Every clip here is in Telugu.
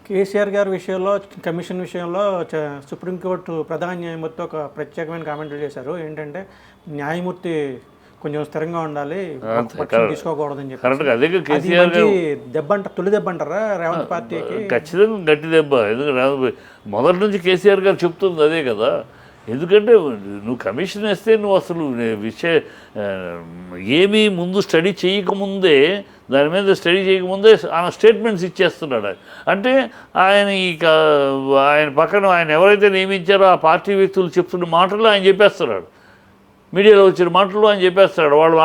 కేసీఆర్ గారి విషయంలో కమిషన్ విషయంలో సుప్రీంకోర్టు ప్రధాన న్యాయమూర్తి ఒక ప్రత్యేకమైన కామెంట్లు చేశారు. ఏంటంటే న్యాయమూర్తి కొంచెం స్థిరంగా ఉండాలి, తీసుకోకూడదని చెప్పి దెబ్బ తొలి దెబ్బ అంటారా రేవంత్ పార్టీకి? ఖచ్చితంగా గట్టి దెబ్బ. ఎందుకంటే మొదటి నుంచి కేసీఆర్ గారు చెప్తుంది అదే కదా. ఎందుకంటే నువ్వు కమిషన్ వేస్తే నువ్వు అసలు ఏమీ ముందు స్టడీ చేయకముందే, దాని మీద స్టడీ చేయకముందే ఆయన స్టేట్మెంట్స్ ఇచ్చేస్తున్నాడు. అంటే ఆయన పక్కన ఆయన ఎవరైతే నియమించారో ఆ పార్టీ వ్యక్తులు చెప్తున్న మాటలు ఆయన చెప్పేస్తున్నాడు. మీడియాలో వచ్చిన మాటలు ఆయన చెప్పేస్తున్నాడు. వాళ్ళు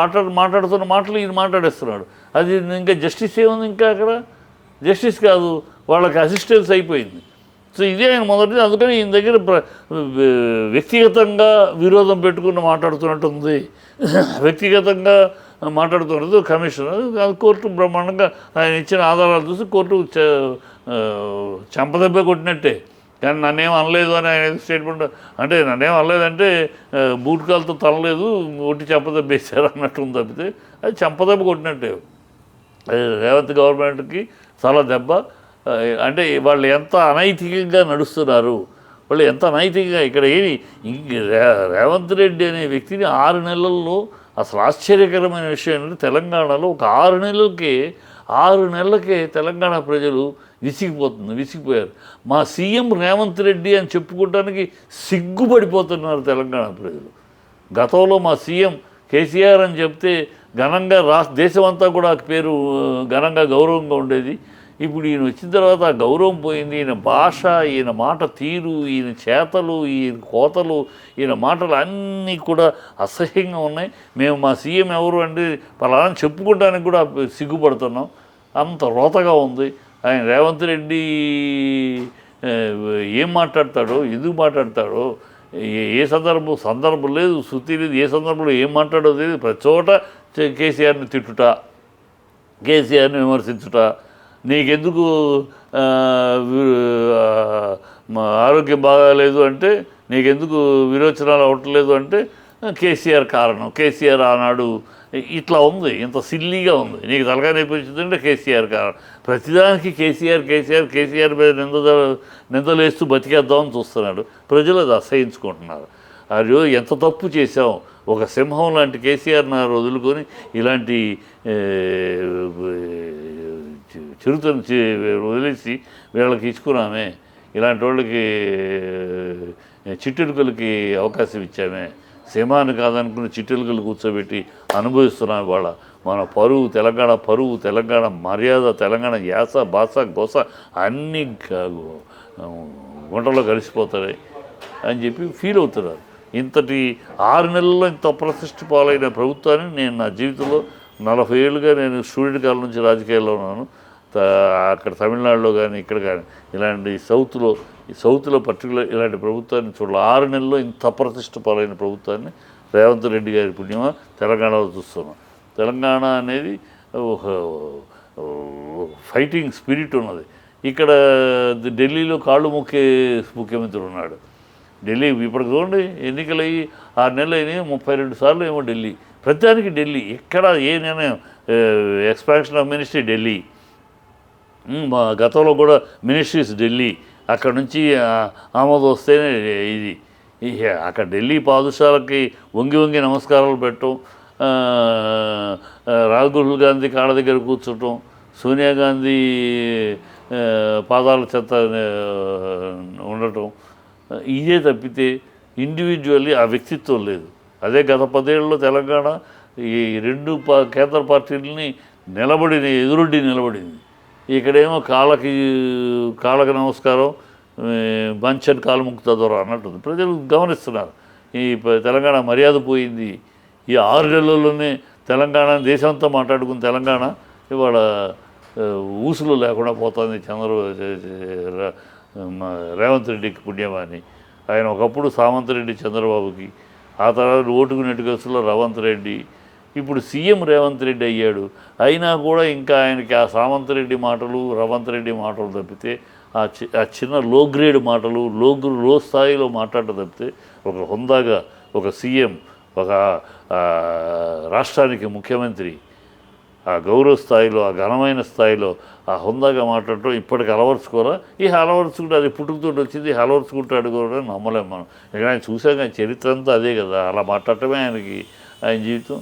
మాట్లాడుతున్న మాటలు ఈయన మాట్లాడేస్తున్నాడు. అది ఇంకా జస్టిస్ ఏముంది? ఇంకా అక్కడ జస్టిస్ కాదు, వాళ్ళకి అసిస్టెన్స్ అయిపోయింది. సో ఇదే ఆయన మొదటిది. అందుకని ఈయన దగ్గర వ్యక్తిగతంగా విరోధం పెట్టుకుని మాట్లాడుతున్నట్టుంది, వ్యక్తిగతంగా మాట్లాడుతున్నది కమిషనర్. కోర్టు బ్రహ్మాండంగా ఆయన ఇచ్చిన ఆధారాలు చూసి కోర్టు చెంపదెబ్బ కొట్టినట్టే. కానీ నన్నేం అనలేదు అని ఆయన స్టేట్మెంట్, అంటే నన్నేం అనలేదంటే బూట్కాలతో తనలేదు, ఒట్టి చెంపదెబ్బ వేశారు అన్నట్టుంది తప్పితే అది చెంపదెబ్బ కొట్టినట్టే. రేవంత్ గవర్నమెంట్కి చాలా దెబ్బ. అంటే వాళ్ళు ఎంత అనైతికంగా నడుస్తున్నారు, వాళ్ళు ఎంత అనైతికంగా. ఇక్కడ రేవంత్ రెడ్డి అనే వ్యక్తిని 6 నెలల్లో, అసలు ఆశ్చర్యకరమైన విషయం ఏంటంటే తెలంగాణలో ఒక 6 నెలలకే తెలంగాణ ప్రజలు విసిగిపోయారు. మా సీఎం రేవంత్ రెడ్డి అని చెప్పుకోవడానికి సిగ్గుపడిపోతున్నారు తెలంగాణ ప్రజలు. గతంలో మా సీఎం కేసీఆర్ అని చెప్తే ఘనంగా దేశమంతా కూడా పేరు ఘనంగా గౌరవంగా ఉండేది. ఇప్పుడు ఈయన వచ్చిన తర్వాత ఆ గౌరవం పోయింది. ఈయన భాష, ఈయన మాట తీరు, ఈయన చేతలు, ఈయన కోతలు, ఈయన మాటలు అన్నీ కూడా అసహ్యంగా ఉన్నాయి. మేము మా సీఎం ఎవరు అంటే పలానా చెప్పుకోవడానికి కూడా సిగ్గుపడుతున్నాం, అంత రోతగా ఉంది. ఆయన రేవంత్ రెడ్డి ఏం మాట్లాడతాడో, ఎందుకు మాట్లాడతాడో, ఏ సందర్భం లేదు, శృతి లేదు, ఏ సందర్భంలో ఏం మాట్లాడో తెలియదు. ప్రతి చోట కేసీఆర్ని తిట్టుట, కేసీఆర్ని విమర్శించుట, నీకెందుకు ఆరోగ్యం బాగాలేదు అంటే, నీకెందుకు విరోచనాలు అవ్వట్లేదు అంటే కేసీఆర్ కారణం, కేసీఆర్ ఆనాడు ఇట్లా ఉంది, ఇంత సిల్లీగా ఉంది. నీకు తలకాయ నేర్పించిందంటే కేసీఆర్ కారణం. ప్రతిదానికి కేసీఆర్ మీద నిందలేస్తూ బతికేద్దామని చూస్తున్నాడు. ప్రజలు అది అసహించుకుంటున్నారు. అది ఎంత తప్పు చేశాం, ఒక సింహం లాంటి కేసీఆర్ని వదులుకొని ఇలాంటి చిరుతను వదిలేసి వీళ్ళకి ఇచ్చుకున్నామే, ఇలాంటి వాళ్ళకి చిట్టెలుకలకి అవకాశం ఇచ్చామే, సింహాన్ని కాదనుకుని చిట్టెలుకలు కూర్చోబెట్టి అనుభవిస్తున్నాం. ఇవాళ మన తెలంగాణ మర్యాద, తెలంగాణ యాస, భాష, గోస అన్నీ గుంటలో కలిసిపోతాయి అని చెప్పి ఫీల్ అవుతున్నారు. ఇంతటి 6 నెలల్లో ఇంత అప్రతిష్ట పాలైన ప్రభుత్వాన్ని నేను నా జీవితంలో 40 ఏళ్ళుగా నేను స్టూడెంట్ కాలం నుంచి రాజకీయాల్లో ఉన్నాను. అక్కడ తమిళనాడులో కానీ ఇక్కడ కానీ ఇలాంటి సౌత్లో పర్టికులర్ ఇలాంటి ప్రభుత్వాన్ని చూడాలి. 6 నెలల్లో ఇంత అప్రతిష్ట పాలైన ప్రభుత్వాన్ని రేవంత్ రెడ్డి గారి పుణ్యమా తెలంగాణలో చూస్తున్నాం. తెలంగాణ అనేది ఒక ఫైటింగ్ స్పిరిట్ ఉన్నది. ఇక్కడ ఢిల్లీలో కాళ్ళు మొక్కే ముఖ్యమంత్రి ఉన్నాడు. ఢిల్లీ ఇప్పటికి చూడండి, ఎన్నికలయ్యి 6 నెలలు అయినాయి, 32 సార్లు ఏమో ఢిల్లీ, ప్రతిదానికి ఢిల్లీ. ఎక్కడ ఏ నిర్ణయం, ఎక్స్పాన్షన్ ఆఫ్ మినిస్ట్రీ ఢిల్లీ, మా గతంలో కూడా మినిస్ట్రీస్ ఢిల్లీ, అక్కడ నుంచి ఆమోదం వస్తేనే ఇది. అక్కడ ఢిల్లీ పాదుషాలకి వంగి నమస్కారాలు పెట్టడం, రాహుల్ గాంధీ కాళ్ళ దగ్గర కూర్చోటం, సోనియా గాంధీ పాదాల చెత్త ఉండటం, ఇదే తప్పితే ఇండివిజువల్లీ ఆ వ్యక్తిత్వం లేదు. అదే గత 10 ఏళ్ళలో తెలంగాణ ఈ 2 కేంద్ర పార్టీలని ఎదురొడ్డి నిలబడింది. ఇక్కడేమో కాళ్ళకి నమస్కారం, బంచన్ కాలు ముక్త దొర అన్నట్టుంది. ప్రజలు గమనిస్తున్నారు. ఈ తెలంగాణ మర్యాద పోయింది. ఈ 6 నెలల్లోనే తెలంగాణ దేశంతో మాట్లాడుకున్న తెలంగాణ ఇవాళ ఊసులు లేకుండా పోతుంది. రేవంత్ రెడ్డికి పుణ్యమాని. ఆయన ఒకప్పుడు సామంత్ రెడ్డి చంద్రబాబుకి, ఆ తర్వాత ఓటుకు నెట్టుకొస్తులో రేవంత్ రెడ్డి, ఇప్పుడు సీఎం రేవంత్ రెడ్డి అయ్యాడు. అయినా కూడా ఇంకా ఆయనకి ఆ సామంత్ రెడ్డి మాటలు, రేవంత్ రెడ్డి మాటలు తప్పితే ఆ చిన్న లో గ్రేడ్ మాటలు, లో స్థాయిలో మాట్లాడటం తప్పితే ఒక హుందాగా ఒక సీఎం, ఒక రాష్ట్రానికి ముఖ్యమంత్రి ఆ గౌరవ స్థాయిలో, ఆ ఘనమైన స్థాయిలో, ఆ హుందాగా మాట్లాడటం ఇప్పటికి అలవరుచుకోరా? ఈ అలవరుచుకుంటే అది పుట్టుకతోటి వచ్చింది, అలవరుచుకుంటాడు కూడా నమ్మలేం మనం. ఇక్కడ ఆయన చూసాక చరిత్ర అంతా అదే కదా, అలా మాట్లాడటమే ఆయన జీవితం.